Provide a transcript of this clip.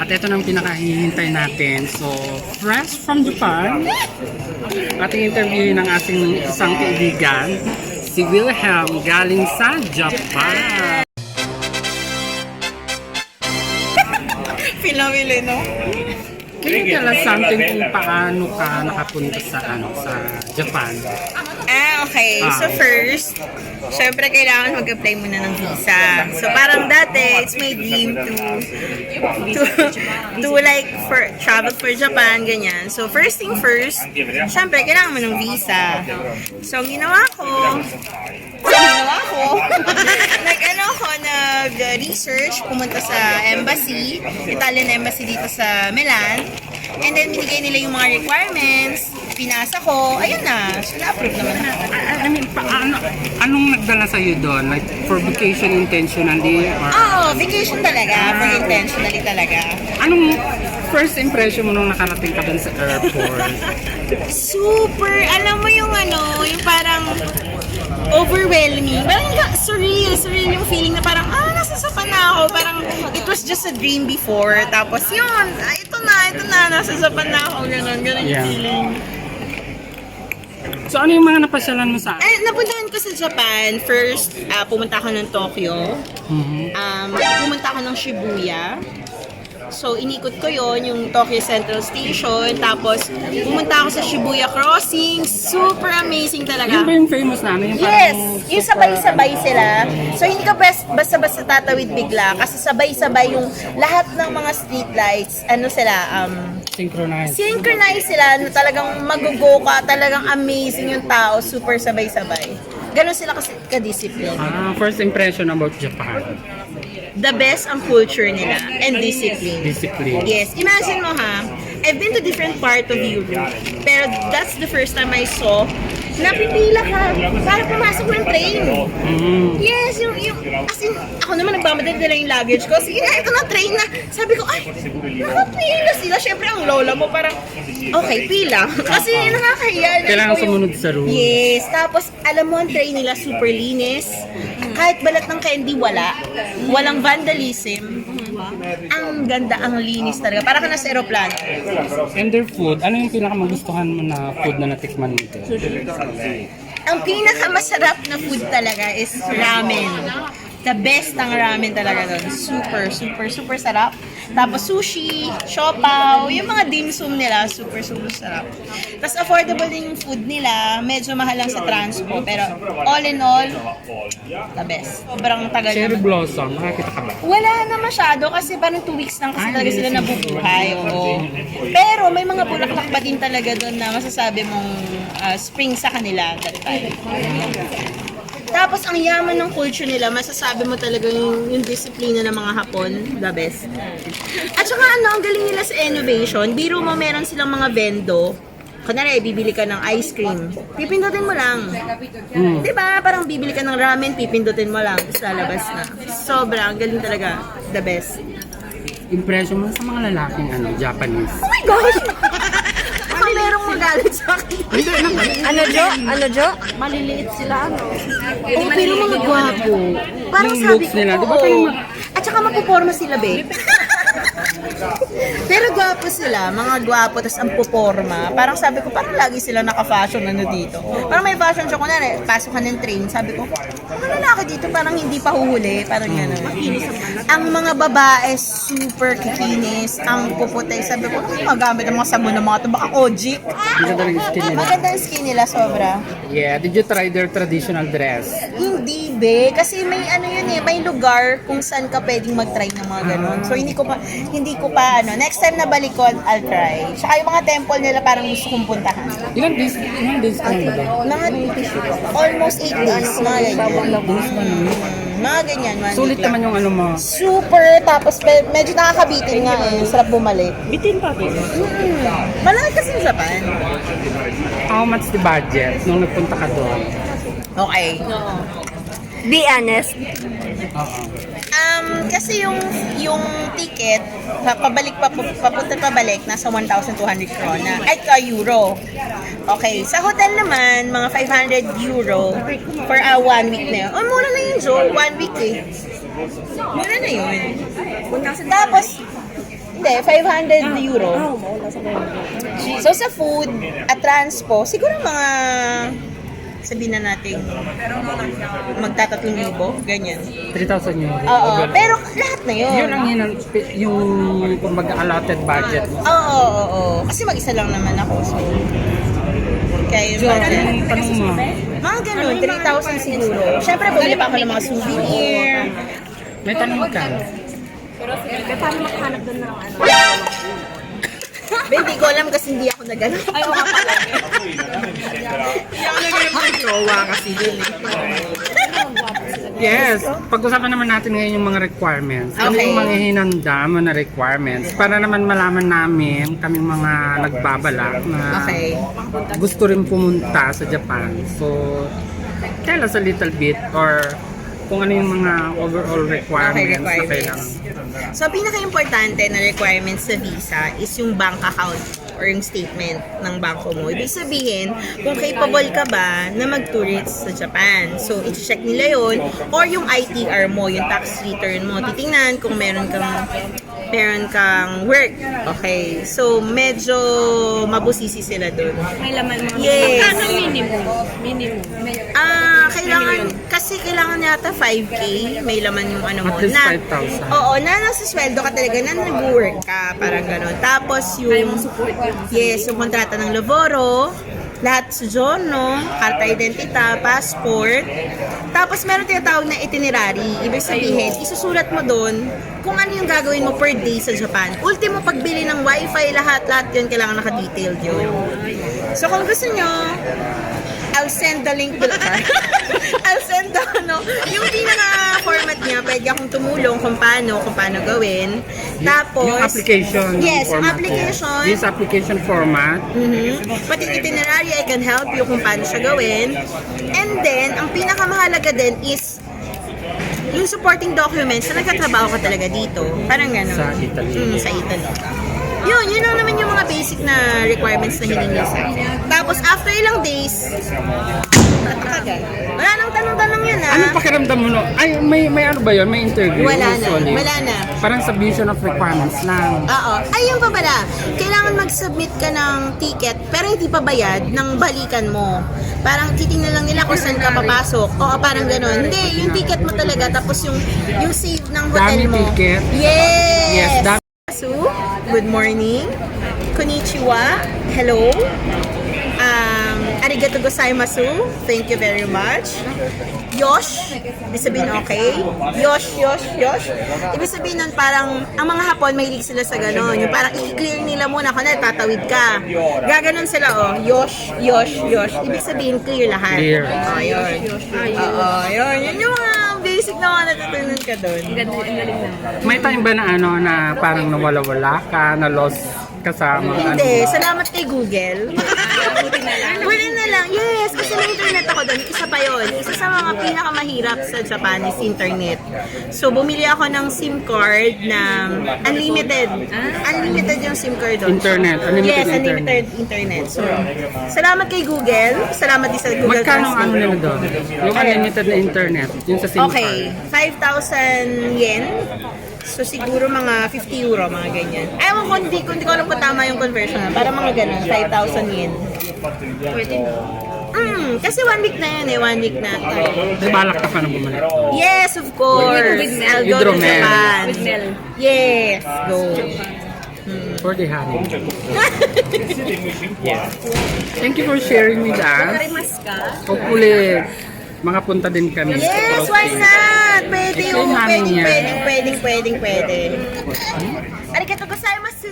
At ito na ang pinakahihintay natin. So, fresh from Japan. Ating interviewin ng ating isang kaibigan, si Wilhelm, galing sa Japan. Pinawili, no? Can you tell us something kung paano ka nakapunta sa Japan? Okay. So first, syempre kailangan mag-apply muna ng visa. So parang dati, it's my dream to like travel for Japan, ganyan. So first thing first, syempre kailangan mo ng visa. So ang ginawa ko, nag-research, pumunta sa embassy, Italian embassy dito sa Milan. And then, binigay nila yung mga requirements, pinasa ko, ayun na, sila approve naman na. I mean, anong nagdala sa'yo doon? Like, for vacation intentionally? Or... Vacation talaga, for intentionally talaga. Anong first impression mo nung nakarating ka doon sa airport? Super, alam mo yung yung parang overwhelming. Parang surreal yung feeling na parang, nasasapan na ako. Parang, it was just a dream before. Tapos yun, ito na, nasasapan na ako. Ganun yung feeling. So, ano yung mga napasyalan mo sa... Napuntahan ko sa Japan. First, pumunta ako ng Tokyo. Pumunta ako ng Shibuya. So, inikot ko yon yung Tokyo Central Station. Tapos, pumunta ako sa Shibuya Crossing. Super amazing talaga. Yun ba yung famous namin? Yung Yes! Yung sabay-sabay sila. So, hindi ka basta-basta tatawid bigla. Kasi sabay-sabay yung lahat ng mga street lights. Synchronized sila na talagang mag-go ka. Talagang amazing yung tao. Super sabay-sabay. Ganon sila kasi ka-discipline. First impression about Japan. The best ang culture nila and discipline. Yes. Imagine mo ha, I've been to different part of Europe, pero that's the first time I saw napipila ka para pumasok ng train. Yes, as in, ako naman nagmamadali nila yung luggage ko. Sige na, ito na train na. Sabi ko, nakapila sila. Siyempre, ang lola mo parang, okay, pila. Kasi nakakahiya. Kailangan sumunod sa rules. Yes, tapos alam mo ang train nila super linis. Kahit balat ng candy, wala. Walang vandalism. Ang ganda, ang linis talaga. Para ka nasa aeroplano. And their food, ano yung pinakamagustuhan mo na food na natikman mo? Ang pinakamasarap na food talaga is ramen. The best ang ramen talaga doon. Super sarap. Tapos sushi, siopaw, yung mga dim sum nila, super sarap. Tapos affordable din yung food nila. Medyo mahal lang sa transpo. Pero all in all, the best. Sobrang tagal Cherry naman. blossom, nakakita ka ba? Wala na masyado kasi parang 2 weeks lang kasi talaga sila nabubuhay. Oo. Pero may mga bulaklak pa din talaga doon na masasabi mong spring sa kanila that time. Tapos ang yaman ng culture nila, masasabi mo talaga yung disiplina ng mga Hapon, the best. At saka ang galing nila sa innovation, biro mo meron silang mga vendo. Kunwari, bibili ka ng ice cream, pipindutin mo lang. Diba? Parang bibili ka ng ramen, pipindutin mo lang, tapos lalabas na. Sobrang galing talaga, the best. Impression mo sa mga lalaking Japanese? Oh my gosh! Baka merong magalit sa akin. Ano, Jo? Maliliit sila, pero mga gwapo. Parang Yung sabi looks ko, nila, di ba oo. parang At saka mapuporma sila, babe. Pero gwapo sila, mga gwapo, tapos ang puporma. Parang sabi ko, parang lagi sila naka-fashion dito. Parang may fashion show, kunwari, pasok ka ng train, sabi ko, mga lalaki dito, parang hindi pa huhuli, parang gano'n. Ang mga babae, super kikinis, ang puputi, sabi ko, magamit ang mga sabon ng mga ito, baka ojik. Maganda rin yung skin nila. Maganda yung skin nila, sobra. Yeah, did you try their traditional dress? Hindi, be. Kasi may may lugar kung saan ka pwedeng mag-try ng mga ganun. So, hindi ko pa, next time na balik ko, I'll try. Tsaka yung mga temple nila parang gusto kong puntahan. Ilang days ka na ba? Mga almost 8 days, mga ganyan. Mga ganyan, 1 Sulit week lang. naman yung mo. Super, tapos medyo nakakabitin nga sarap bumalik. Bitin pa ito. Malaki kasi yung Japan. How much the budget nung nagpunta ka doon? Okay. Be honest. Kasi yung ticket, papunta pabalik, nasa 1,200 krona. Ay, euro. Okay, sa hotel naman, mga 500 euro for 1 week na yun. Oh, mura na yun, Jo. 1 week eh. Mura na yun. Tapos, Hindi, 500 euro. So sa food at transpo, siguro mga sabihin na natin magta-3,000, ganyan. 3,000 euro. Oo, pero lahat na yun. Yun ang yung kumbaga allotted budget. Oo. Kasi mag-isa lang naman ako, so kaya yung budget. Yung tanong mo, Mga ganun, 3,000 siguro. Siyempre, bumili pa ako ng mga souvenir. may tanong ka? Paano makahanap doon ng ano? Hindi ko alam kasi hindi ako nagano. Ay, oo nga pala. Hindi ako nagano ng jowa kasi yun eh. Yes, pag-usapan naman natin ngayon yung mga requirements. Ano Okay. yung mga hinanda mo na requirements para naman malaman namin kaming mga nagbabalak na Okay. gusto rin pumunta sa Japan. So, tell us a little bit or kung ano yung mga overall requirements, na kailangan. So, pinaka-importante na requirements sa visa is yung bank account or yung statement ng bangko mo. Ibig sabihin, kung capable ka ba na mag-tourist sa Japan. So, i-check nila yon or yung ITR mo, yung tax return mo. Titingnan kung meron kang work. Okay. So, medyo mabusisi sila doon. May laman mga Yes. Magkano minimum? Minimum. Kailangan yata 5K, may laman yung ano mo. At least Na, 5,000. oo, na nasa sweldo ka talaga, na nag-work ka, parang gano'n. Tapos Kaya yung, mong support yun. yes, yung kontrata ng Lavoro, lahat sa no? Karta identita, passport. Tapos meron tinatawag na itinerary. Ibig sabihin, isusulat mo doon kung ano yung gagawin mo per day sa Japan. Ultimo, pagbili ng wifi, lahat yun, kailangan naka-detailed yun. So kung gusto nyo, I'll send the link below. I'll send the, yung pinaka-format niya, pwede akong tumulong kung paano gawin. Tapos, Yung application. yes, yung format. application. This application format. Pati itinerary, I can help you kung paano siya gawin. And then, ang pinakamahalaga din is yung supporting documents na nagkatrabaho ka talaga dito. Parang gano'n. Sa Italy. Sa Italy. Yun lang naman yung mga basic na requirements na hiningi sa akin. Tapos, after ilang days, wala nang tanong-tanong yan Anong pakiramdam mo? Ay, may ano ba yun? May interview? Wala na. usually? Wala na. Parang submission of requirements lang. Oo. Ayun pa pala. Kailangan mag-submit ka ng ticket pero hindi pa bayad ng balikan mo. Parang titingnan lang nila kung saan ka papasok. Oo, parang gano'n. Hindi, yung ticket mo talaga tapos yung save ng hotel Dami mo. ticket. Yes! Yes, dami. So, good morning. Konnichiwa. Hello. Arigato gozaimasu. Thank you very much. Yosh. Ibig sabihin okay. Yosh. Ibig sabihin nun parang, ang mga Hapon, mahilig sila sa ganon. Yung parang i-clear nila muna kung tatawid ka. Gaganon sila, oh. Yosh. Ibig sabihin, clear lahat. Clear. Oh, yun. Oo, yun. Yun yung mga basic na mga natutunan ka doon. Ang galing na. May time ba na ano na parang nawala-wala ka, na lost ka sa mga Hindi, ano? salamat kay Google. Buti na lang. Yes, kasi may internet ako doon. Isa pa yon. Isa sa mga pinakamahirap sa Japan is internet. So, bumili ako ng SIM card na unlimited. Unlimited yung SIM card doon. Internet, unlimited Yes, unlimited internet. So, salamat kay Google. Salamat din sa Google Magkano ang ano Translate. nila doon? Yung unlimited na internet, yung sa SIM Okay, card. 5,000 yen. So siguro mga 50 euro, mga ganyan. Ewan ko, hindi ko alam kung tama yung conversion. Para mga ganun, 5,000 yen. Pwede. Kasi 1 week na yan eh, 1 week na. May balak ka pa na bumalik. Yes, of course. With Mel. I'll go to Hydromel. Japan. With Mel. Yes, go. For the honeymoon. Thank you for sharing with us. Karimas ka? Hopefully, makapunta din kami. Yes, why not? Pwede Ikaw yung namin yan. pwedeng. Arigato gozaimasu.